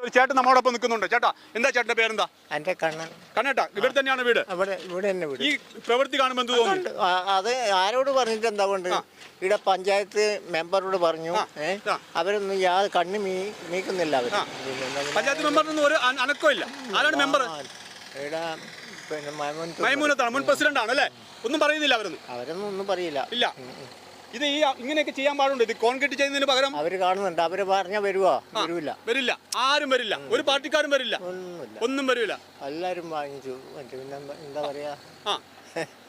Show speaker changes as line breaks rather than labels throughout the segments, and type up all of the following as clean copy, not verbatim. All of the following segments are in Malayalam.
ഒരു ചേട്ടൻ നമ്മോടൊപ്പം നിൽക്കുന്നുണ്ട്. ചേട്ടാ, എന്താ ചേട്ടന്റെ പേരെന്താ?
എന്റെ കണ്ണൻ.
കണ്ണേട്ടാ, ഇവിടെ തന്നെയാണ് വീട്?
ഇവിടെ തന്നെ വീട്.
ഈ പ്രവൃത്തി കാണുമ്പോൾ എന്ത് തോന്നുന്നു?
അത് ആരോട് പറഞ്ഞിട്ട് എന്താ കൊണ്ട് ഇവിടെ പഞ്ചായത്ത് മെമ്പറോട് പറഞ്ഞു, അവരൊന്നും യാതൊരു കണ്ണു നീക്കുന്നില്ല. അവർ
പഞ്ചായത്ത് മെമ്പറിനൊന്നും ഒരു അനക്കമില്ല. ആരാണ് മെമ്പർ?
ഇവിടെ പിന്നെ
മൈമൂനത്താണ്, മുൻ പ്രസിഡന്റ് ആണ് അല്ലേ? ഒന്നും പറയുന്നില്ല
അവരൊന്നും ഒന്നും പറയില്ല.
ഇല്ല. ഇത് ഈ ഇങ്ങനെയൊക്കെ ചെയ്യാൻ പാടുണ്ട്. ഇത് കോൺക്രീറ്റ് ചെയ്യുന്നതിന് പകരം
അവര് കാണുന്നുണ്ട്. അവര് പറഞ്ഞാൽ വരില്ല.
ആരും വരില്ല. ഒരു പാർട്ടിക്കാരും വരില്ല. ഒന്നും വരില്ല.
എല്ലാരും വാങ്ങിച്ചു. പിന്നെ എന്താ പറയാ,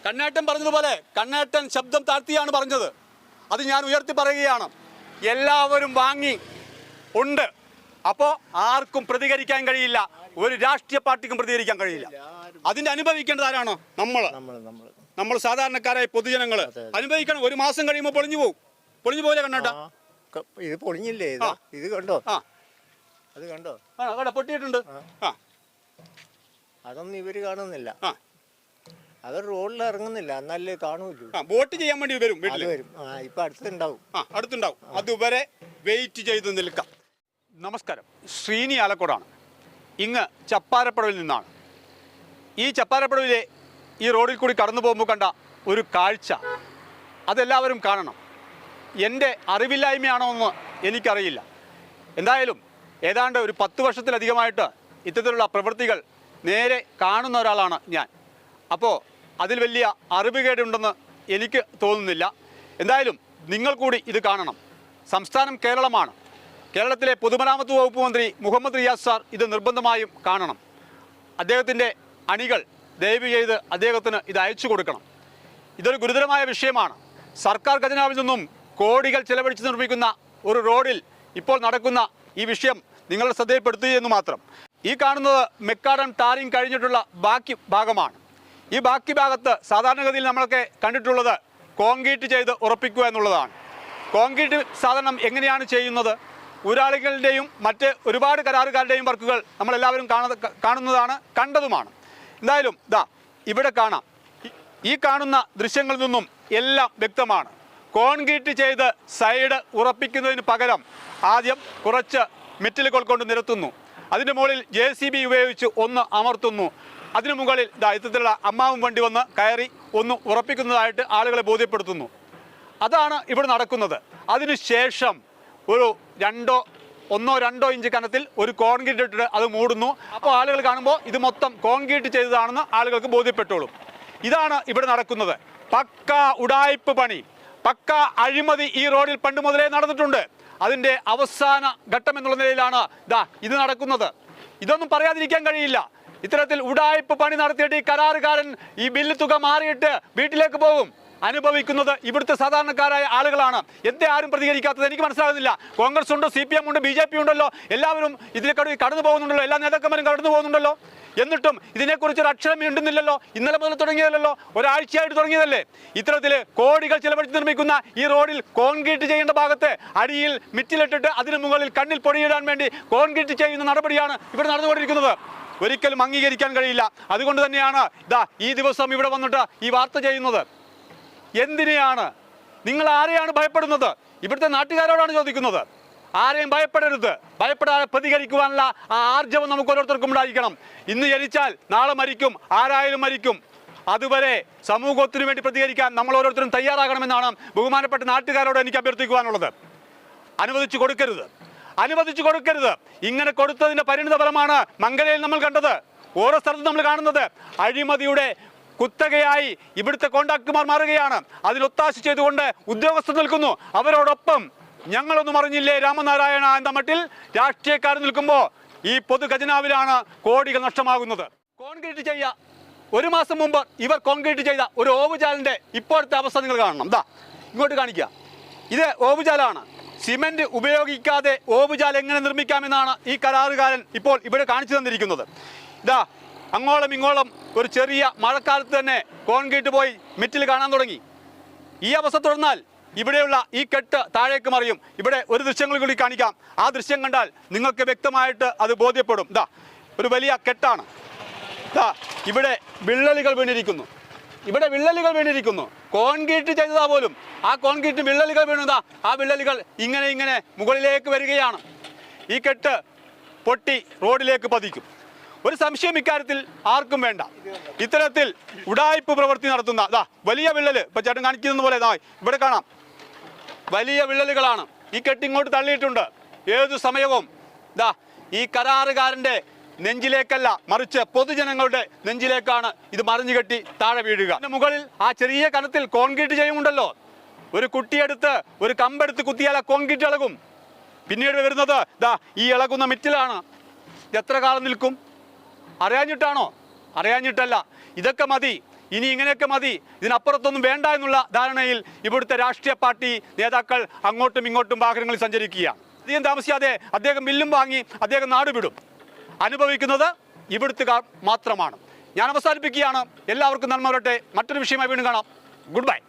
കണ്ണേട്ടൻ പറഞ്ഞതുപോലെ കണ്ണേട്ടൻ ശബ്ദം താഴ്ത്തിയാണ് പറഞ്ഞത്. അത് ഞാൻ ഉയർത്തി പറയുകയാണ്. എല്ലാവരും വാങ്ങി ഉണ്ട്. അപ്പോൾ ആർക്കും പ്രതികരിക്കാൻ കഴിയില്ല. ഒരു രാഷ്ട്രീയ പാർട്ടിക്കും പ്രതികരിക്കാൻ കഴിയില്ല. അതിന്റെ അനുഭവിക്കേണ്ടത് ആരാണോ? നമ്മൾ സാധാരണക്കാരായ പൊതുജനങ്ങൾ അനുഭവിക്കണം. ഒരു മാസം കഴിയുമ്പോൾ പൊളിഞ്ഞു പോലെ കണ്ണേട്ടാ.
ഇത് പൊളിഞ്ഞില്ലേ? ഇത് കണ്ടോ? അത് കണ്ടോ?
പൊട്ടിയിട്ടുണ്ട്.
അതൊന്നും ഇവര് കാണുന്നില്ല. അവർ റോഡിൽ ഇറങ്ങുന്നില്ല. എന്നാലേ കാണൂല്ലോ.
വോട്ട് ചെയ്യാൻ വേണ്ടി വരും.
ഇപ്പൊ അടുത്തുണ്ടാവും.
അതുവരെ വെയിറ്റ് ചെയ്ത് നിൽക്കാം. നമസ്കാരം, ശ്രീനി ആലക്കോടാണ്. ഇങ്ങ് ചപ്പാരപ്പടവിൽ നിന്നാണ്. ഈ ചപ്പാരപ്പടവിലെ ഈ റോഡിൽ കൂടി കടന്നു പോകുമ്പോൾ കണ്ട ഒരു കാഴ്ച അതെല്ലാവരും കാണണം. എൻ്റെ അറിവില്ലായ്മയാണോ എന്ന് എനിക്കറിയില്ല. എന്തായാലും ഏതാണ്ട് ഒരു 10 വർഷത്തിലധികമായിട്ട് ഇത്തരത്തിലുള്ള പ്രവൃത്തികൾ നേരെ കാണുന്ന ഒരാളാണ് ഞാൻ. അപ്പോൾ അതിൽ വലിയ അറിവുകേടുണ്ടെന്ന് എനിക്ക് തോന്നുന്നില്ല. എന്തായാലും നിങ്ങൾ കൂടി ഇത് കാണണം. സംസ്ഥാനം കേരളമാണ്. കേരളത്തിലെ പൊതുമരാമത്ത് വകുപ്പ് മന്ത്രി മുഹമ്മദ് റിയാസ് സാർ ഇത് നിർബന്ധമായും കാണണം. അദ്ദേഹത്തിൻ്റെ അണികൾ ദയവ് ചെയ്ത് അദ്ദേഹത്തിന് ഇത് അയച്ചു കൊടുക്കണം. ഇതൊരു ഗുരുതരമായ വിഷയമാണ്. സർക്കാർ ഖജനാവിൽ നിന്നും കോടികൾ ചെലവഴിച്ച് നിർമ്മിക്കുന്ന ഒരു റോഡിൽ ഇപ്പോൾ നടക്കുന്ന ഈ വിഷയം നിങ്ങളുടെ ശ്രദ്ധയിൽപ്പെടുത്തുകയെന്ന് മാത്രം. ഈ കാണുന്നത് മെക്കാഡം ടാറിങ് കഴിഞ്ഞിട്ടുള്ള ബാക്കി ഭാഗമാണ്. ഈ ബാക്കി ഭാഗത്ത് സാധാരണഗതിയിൽ നമ്മളൊക്കെ കണ്ടിട്ടുള്ളത് കോൺക്രീറ്റ് ചെയ്ത് ഉറപ്പിക്കുക എന്നുള്ളതാണ്. കോൺക്രീറ്റ് സാധാരണ എങ്ങനെയാണ് ചെയ്യുന്നത്? ഊരാളികളുടെയും മറ്റ് ഒരുപാട് കരാറുകാരുടെയും വർക്കുകൾ നമ്മളെല്ലാവരും കാണുന്നതാണ്, കണ്ടതുമാണ്. എന്തായാലും ഇവിടെ കാണാം. ഈ കാണുന്ന ദൃശ്യങ്ങളിൽ നിന്നും എല്ലാം വ്യക്തമാണ്. കോൺക്രീറ്റ് ചെയ്ത് സൈഡ് ഉറപ്പിക്കുന്നതിന് പകരം ആദ്യം കുറച്ച് മെറ്റലുകൾ കൊണ്ട് നിരത്തുന്നു. അതിൻ്റെ മുകളിൽ JCB ഉപയോഗിച്ച് ഒന്ന് അമർത്തുന്നു. അതിനു മുകളിൽ ഇത്തരത്തിലുള്ള അമ്മാവും വണ്ടി വന്ന് കയറി ഒന്ന് ഉറപ്പിക്കുന്നതായിട്ട് ആളുകളെ ബോധ്യപ്പെടുത്തുന്നു. അതാണ് ഇവിടെ നടക്കുന്നത്. അതിനുശേഷം ഒരു 1-2 ഇഞ്ച് കനത്തിൽ ഒരു കോൺക്രീറ്റ് ഇട്ടിട്ട് അത് മൂടുന്നു. അപ്പോൾ ആളുകൾ കാണുമ്പോൾ ഇത് മൊത്തം കോൺക്രീറ്റ് ചെയ്തതാണെന്ന് ആളുകൾക്ക് ബോധ്യപ്പെട്ടോളും. ഇതാണ് ഇവിടെ നടക്കുന്നത്. പക്ക ഉഡായിപ്പ് പണി, പക്ക അഴിമതി ഈ റോഡിൽ പണ്ട് മുതലേ നടന്നിട്ടുണ്ട്. അതിൻ്റെ അവസാന ഘട്ടം എന്നുള്ള നിലയിലാണ് ഇത് നടക്കുന്നത്. ഇതൊന്നും പറയാതിരിക്കാൻ കഴിയില്ല. ഇത്തരത്തിൽ ഉഡായിപ്പ് പണി നടത്തിയിട്ട് ഈ കരാറുകാരൻ ഈ ബില്ല് തുക മാറിയിട്ട് വീട്ടിലേക്ക് പോകും. അനുഭവിക്കുന്നത് ഇവിടുത്തെ സാധാരണക്കാരായ ആളുകളാണ്. എന്തേ ആരും പ്രതികരിക്കാത്തത് എനിക്ക് മനസ്സിലാകുന്നില്ല. കോൺഗ്രസ് ഉണ്ട്, CPM ഉണ്ട്, BJP ഉണ്ടല്ലോ. എല്ലാവരും ഇതിലേക്ക് കടന്നു പോകുന്നുണ്ടല്ലോ. എല്ലാ നേതാക്കന്മാരും കടന്നു പോകുന്നുണ്ടല്ലോ. എന്നിട്ടും ഇതിനെക്കുറിച്ചൊരു അക്ഷരം മിണ്ടുന്നില്ലല്ലോ. ഇന്നലെ മുതൽ തുടങ്ങിയതല്ലോ, ഒരാഴ്ചയായിട്ട് തുടങ്ങിയതല്ലേ. ഇത്തരത്തിൽ കോടികൾ ചെലവഴിച്ച് നിർമ്മിക്കുന്ന ഈ റോഡിൽ കോൺക്രീറ്റ് ചെയ്യേണ്ട ഭാഗത്ത് അടിയിൽ മിറ്റിലിട്ടിട്ട് അതിന് മുകളിൽ കണ്ണിൽ പൊടിയിടാൻ വേണ്ടി കോൺക്രീറ്റ് ചെയ്യുന്ന നടപടിയാണ് ഇവിടെ നടന്നുകൊണ്ടിരിക്കുന്നത്. ഒരിക്കലും അംഗീകരിക്കാൻ കഴിയില്ല. അതുകൊണ്ട് തന്നെയാണ് ഈ ദിവസം ഇവിടെ വന്നിട്ട് ഈ വാർത്ത ചെയ്യുന്നത്. എന്തിനെയാണ് നിങ്ങൾ ആരെയാണ് ഭയപ്പെടുന്നത്? ഇവിടുത്തെ നാട്ടുകാരോടാണ് ചോദിക്കുന്നത്. ആരെയും ഭയപ്പെടരുത്. ഭയപ്പെടാതെ പ്രതികരിക്കുവാനുള്ള ആ ആർജവം നമുക്ക് ഓരോരുത്തർക്കും ഉണ്ടായിരിക്കണം. ഇന്ന് ജനിച്ചാൽ നാളെ മരിക്കും, ആരായാലും മരിക്കും. അതുവരെ സമൂഹത്തിനു വേണ്ടി പ്രതികരിക്കാൻ നമ്മൾ ഓരോരുത്തരും തയ്യാറാകണമെന്നാണ് ബഹുമാനപ്പെട്ട നാട്ടുകാരോട് എനിക്ക് അഭ്യർത്ഥിക്കുവാനുള്ളത്. അനുവദിച്ചു കൊടുക്കരുത്. ഇങ്ങനെ കൊടുത്തതിന്റെ പരിണിത ഫലമാണ് മംഗലയിൽ നമ്മൾ കണ്ടത്. ഓരോ സ്ഥലത്തും നമ്മൾ കാണുന്നത് അഴിമതിയുടെ കുത്തകയായി ഇവിടുത്തെ കോൺട്രാക്ടർമാർ മാറുകയാണ്. അതിലൊത്താശ ചെയ്തുകൊണ്ട് ഉദ്യോഗസ്ഥർ നിൽക്കുന്നു. അവരോടൊപ്പം ഞങ്ങളൊന്നും അറിഞ്ഞില്ലേ രാമനാരായണ എന്ന മട്ടിൽ രാഷ്ട്രീയക്കാർ നിൽക്കുമ്പോൾ ഈ പൊതു ഖജനാവിലാണ് കോടികൾ നഷ്ടമാകുന്നത്. കോൺക്രീറ്റ് ചെയ്യുക, 1 മാസം മുമ്പ് ഇവർ കോൺക്രീറ്റ് ചെയ്ത ഒരു ഓവുചാലിന്റെ ഇപ്പോഴത്തെ അവസ്ഥ നിങ്ങൾ കാണണം. ഇങ്ങോട്ട് കാണിക്കുക. ഇത് ഓവുചാലാണ്. സിമെന്റ് ഉപയോഗിക്കാതെ ഓവുചാൽ എങ്ങനെ നിർമ്മിക്കാമെന്നാണ് ഈ കരാറുകാരൻ ഇപ്പോൾ ഇവിടെ കാണിച്ചു തന്നിരിക്കുന്നത്. അങ്ങോളം ഇങ്ങോളം ഒരു ചെറിയ മഴക്കാലത്ത് തന്നെ കോൺക്രീറ്റ് പോയി മെറ്റിൽ കാണാൻ തുടങ്ങി. ഈ അവസ്ഥ തുടർന്നാൽ ഇവിടെയുള്ള ഈ കെട്ട് താഴേക്ക് മറിയും. ഇവിടെ ഒരു ദൃശ്യങ്ങൾ കൂടി കാണിക്കാം. ആ ദൃശ്യം കണ്ടാൽ നിങ്ങൾക്ക് വ്യക്തമായിട്ട് അത് ബോധ്യപ്പെടും. ഒരു വലിയ കെട്ടാണ്. ഇവിടെ വിള്ളലുകൾ വീണിരിക്കുന്നു. കോൺക്രീറ്റ് ചെയ്തതാ പോലും. ആ കോൺക്രീറ്റ് വിള്ളലുകൾ വീണതാ. ആ വിള്ളലുകൾ ഇങ്ങനെ മുകളിലേക്ക് വരികയാണ്. ഈ കെട്ട് പൊട്ടി റോഡിലേക്ക് പതിക്കും. ഒരു സംശയം ഇക്കാര്യത്തിൽ ആർക്കും വേണ്ട. ഇത്തരത്തിൽ ഉഡായിപ്പ് പ്രവൃത്തി നടത്തുന്ന വലിയ വിള്ളല് ഇപ്പൊ ചേട്ടൻ കാണിക്കുന്ന പോലെ ഇവിടെ കാണാം. വലിയ വിള്ളലുകളാണ്. ഈ കെട്ടിങ്ങോട്ട് തള്ളിയിട്ടുണ്ട്. ഏതു സമയവും ഈ കരാറുകാരന്റെ നെഞ്ചിലേക്കല്ല, മറിച്ച് പൊതുജനങ്ങളുടെ നെഞ്ചിലേക്കാണ് ഇത് മറിഞ്ഞു കെട്ടി താഴെ വീഴുക. മുകളിൽ ആ ചെറിയ കനത്തിൽ കോൺക്രീറ്റ് ചെയ്യുമുണ്ടല്ലോ, ഒരു കുട്ടിയെടുത്ത് ഒരു കമ്പെടുത്ത് കുത്തിയാൽ ആ കോൺക്രീറ്റ് ഇളകും. പിന്നീട് വരുന്നത് ഈ ഇളകുന്ന മിറ്റിലാണ്. എത്ര കാലം നിൽക്കും? അറിയാഞ്ഞിട്ടാണോ? അറിയാഞ്ഞിട്ടല്ല. ഇതൊക്കെ മതി, ഇനി ഇങ്ങനെയൊക്കെ മതി, ഇതിനപ്പുറത്തൊന്നും വേണ്ട എന്നുള്ള ധാരണയിൽ ഇവിടുത്തെ രാഷ്ട്രീയ പാർട്ടി നേതാക്കൾ അങ്ങോട്ടും ഇങ്ങോട്ടും വാഹനങ്ങളിൽ സഞ്ചരിക്കുകയാണ്. അധികം താമസിയാതെ അദ്ദേഹം ബില്ലും വാങ്ങി അദ്ദേഹം നാടുവിടും. അനുഭവിക്കുന്നത് ഇവിടുത്തുകാർ മാത്രമാണ്. ഞാൻ അവസാനിപ്പിക്കുകയാണ്. എല്ലാവർക്കും നന്മ വരട്ടെ. മറ്റൊരു വിഷയമായി വീണ്ടും കാണാം. Good bye.